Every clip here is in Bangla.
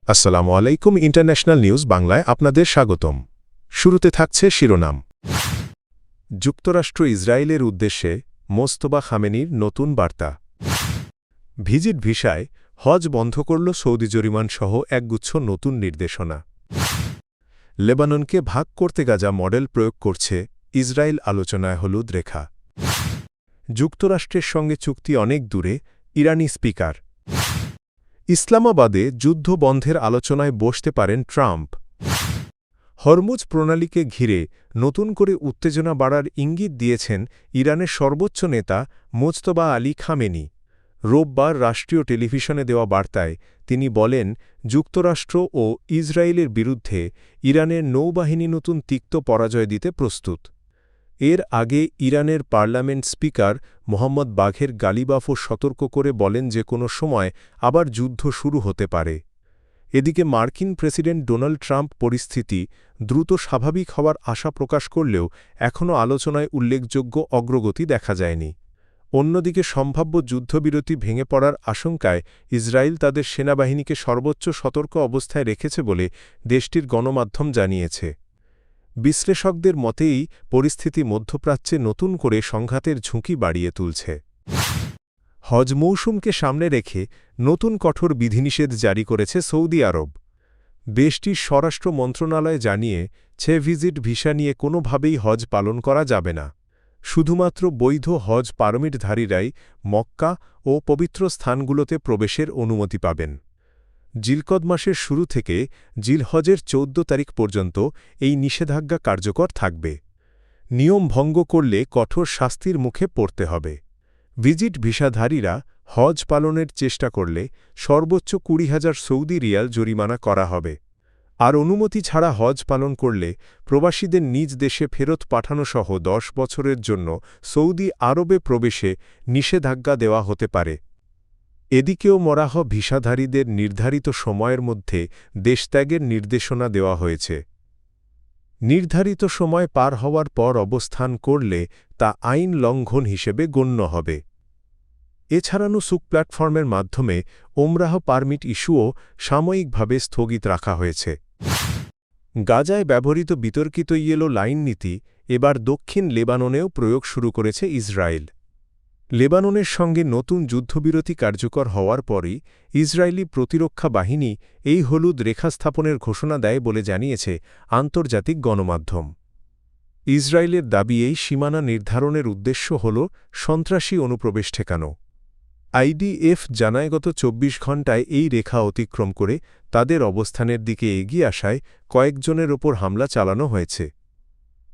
আসসালামু আলাইকুম ইন্টারন্যাশনাল নিউজ বাংলায় আপনাদের স্বাগতম। শুরুতে থাকছে শিরোনাম। যুক্তরাষ্ট্র ইসরায়েলের উদ্দেশ্যে মোস্তফা খামেনির নতুন বার্তা। ভিজিট ভিসায় হজ বন্ধ করল সৌদি জরিমানসহ একগুচ্ছ নতুন নির্দেশনা। লেবাননকে ভাগ করতে গাজা মডেল প্রয়োগ করছে ইসরায়েল, আলোচনায় হলুদ রেখা। যুক্তরাষ্ট্রের সঙ্গে চুক্তি অনেক দূরে, ইরানি স্পিকার। ইসলামাবাদে যুদ্ধ বন্ধের আলোচনায় বসতে পারেন ট্রাম্প। হরমুজ প্রণালীকে ঘিরে নতুন করে উত্তেজনা বাড়ার ইঙ্গিত দিয়েছেন ইরানের সর্বোচ্চ নেতা মোজতবা আলী খামেনি। রোববার রাষ্ট্রীয় টেলিভিশনে দেওয়া বার্তায় তিনি বলেন, যুক্তরাষ্ট্র ও ইসরায়েলের বিরুদ্ধে ইরানের নৌবাহিনী নতুন তিক্ত পরাজয় দিতে প্রস্তুত। এর আগে ইরানের পার্লামেন্ট স্পিকার মোহাম্মদ বাঘের গালিবাফও সতর্ক করে বলেন যে কোনো সময় আবার যুদ্ধ শুরু হতে পারে। এদিকে মার্কিন প্রেসিডেন্ট ডোনাল্ড ট্রাম্প পরিস্থিতি দ্রুত স্বাভাবিক হওয়ার আশা প্রকাশ করলেও এখনও আলোচনায় উল্লেখযোগ্য অগ্রগতি দেখা যায়নি। অন্যদিকে সম্ভাব্য যুদ্ধবিরতি ভেঙে পড়ার আশঙ্কায় ইসরায়েল তাদের সেনাবাহিনীকে সর্বোচ্চ সতর্ক অবস্থায় রেখেছে বলে দেশটির গণমাধ্যম জানিয়েছে। বিশ্লেষকদের মতেই পরিস্থিতি মধ্যপ্রাচ্যে নতুন করে সংঘাতের ঝুঁকি বাড়িয়ে তুলছে। হজ মৌসুমকে সামনে রেখে নতুন কঠোর বিধিনিষেধ জারি করেছে সৌদি আরব। দেশটির স্বরাষ্ট্র মন্ত্রণালয় জানিয়েছে, ভিজিট ভিসা নিয়ে কোনোভাবেই হজ পালন করা যাবে না। শুধুমাত্র বৈধ হজ পারমিটধারীরাই মক্কা ও পবিত্র স্থানগুলোতে প্রবেশের অনুমতি পাবেন। জিলকদ মাসের শুরু থেকে জিলহজের ১৪ তারিখ পর্যন্ত এই নিষেধাজ্ঞা কার্যকর থাকবে। নিয়ম ভঙ্গ করলে কঠোর শাস্তির মুখে পড়তে হবে। ভিজিট ভিসাধারীরা হজ পালনের চেষ্টা করলে সর্বোচ্চ ২০,০০০ সৌদি রিয়াল জরিমানা করা হবে। আর অনুমতি ছাড়া হজ পালন করলে প্রবাসীদের নিজ দেশে ফেরত পাঠানোসহ ১০ বছরের জন্য সৌদি আরবে প্রবেশে নিষেধাজ্ঞা দেওয়া হতে পারে। এদিকেও মরাহ ভিসাধারীদের নির্ধারিত সময়ের মধ্যে দেশত্যাগের নির্দেশনা দেওয়া হয়েছে। নির্ধারিত সময় পার হওয়ার পর অবস্থান করলে তা আইন লঙ্ঘন হিসেবে গণ্য হবে। এছাড়া নুসুক প্ল্যাটফর্মের মাধ্যমে ওমরাহ পারমিট ইস্যুও সাময়িকভাবে স্থগিত রাখা হয়েছে। গাজায় ব্যবহৃত বিতর্কিত ইয়েলো লাইন নীতি এবার দক্ষিণ লেবাননেও প্রয়োগ শুরু করেছে ইসরায়েল। লেবাননের সঙ্গে নতুন যুদ্ধবিরতি কার্যকর হওয়ার পরই ইসরায়েলি প্রতিরক্ষা বাহিনী এই হলুদ রেখা স্থাপনের ঘোষণা দেয় বলে জানিয়েছে আন্তর্জাতিক গণমাধ্যম। ইসরায়েলের দাবি, এই সীমানা নির্ধারণের উদ্দেশ্য হল সন্ত্রাসী অনুপ্রবেশ ঠেকানো। আইডিএফ জানায়, গত ২৪ ঘণ্টায় এই রেখা অতিক্রম করে তাদের অবস্থানের দিকে এগিয়ে আসায় কয়েকজনের ওপর হামলা চালানো হয়েছে।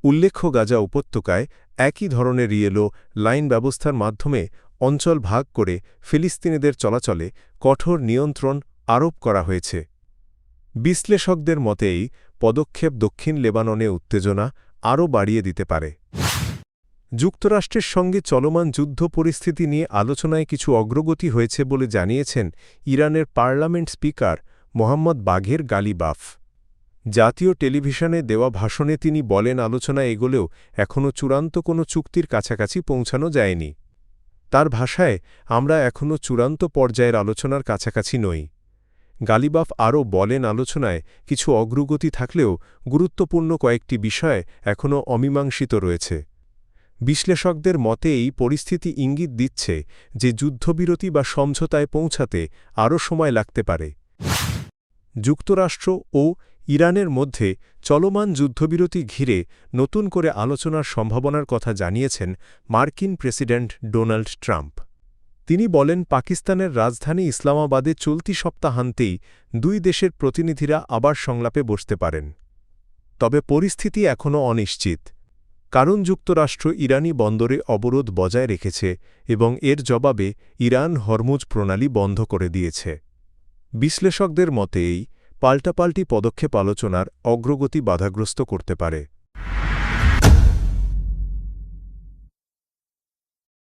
উল্লেখ্য, গাজা উপত্যকায় একই ধরনের ইয়েলো লাইন ব্যবস্থার মাধ্যমে অঞ্চল ভাগ করে ফিলিস্তিনিদের চলাচলে কঠোর নিয়ন্ত্রণ আরোপ করা হয়েছে। বিশ্লেষকদের মতে এই পদক্ষেপ দক্ষিণ লেবাননে উত্তেজনা আরও বাড়িয়ে দিতে পারে। যুক্তরাষ্ট্রের সঙ্গে চলমান যুদ্ধ পরিস্থিতি নিয়ে আলোচনায় কিছু অগ্রগতি হয়েছে বলে জানিয়েছেন ইরানের পার্লামেন্ট স্পিকার মোহাম্মদ বাঘের গালিবাফ। জাতীয় টেলিভিশনে দেওয়া ভাষণে তিনি বলেন, আলোচনা এগোলেও এখনও চূড়ান্ত কোনো চুক্তির কাছাকাছি পৌঁছানো যায়নি। তার ভাষায়, আমরা এখনও চূড়ান্ত পর্যায়ের আলোচনার কাছাকাছি নই। গালিবাফ আরও বলেন, আলোচনায় কিছু অগ্রগতি থাকলেও গুরুত্বপূর্ণ কয়েকটি বিষয় এখনও অমীমাংসিত রয়েছে। বিশ্লেষকদের মতে এই পরিস্থিতি ইঙ্গিত দিচ্ছে যে যুদ্ধবিরতি বা সমঝোতায় পৌঁছাতে আরও সময় লাগতে পারে। যুক্তরাষ্ট্র ও ইরানের মধ্যে চলমান যুদ্ধবিরতি ঘিরে নতুন করে আলোচনার সম্ভাবনার কথা জানিয়েছেন মার্কিন প্রেসিডেন্ট ডোনাল্ড ট্রাম্প। তিনি বলেন, পাকিস্তানের রাজধানী ইসলামাবাদে চলতি সপ্তাহান্তেই দুই দেশের প্রতিনিধিরা আবার সংলাপে বসতে পারেন। তবে পরিস্থিতি এখনও অনিশ্চিত, কারণ যুক্তরাষ্ট্র ইরানি বন্দরে অবরোধ বজায় রেখেছে এবং এর জবাবে ইরান হরমুজ প্রণালী বন্ধ করে দিয়েছে। বিশ্লেষকদের মতে এই পাল্টাপাল্টি পদক্ষেপ আলোচনার অগ্রগতি বাধাগ্রস্ত করতে পারে।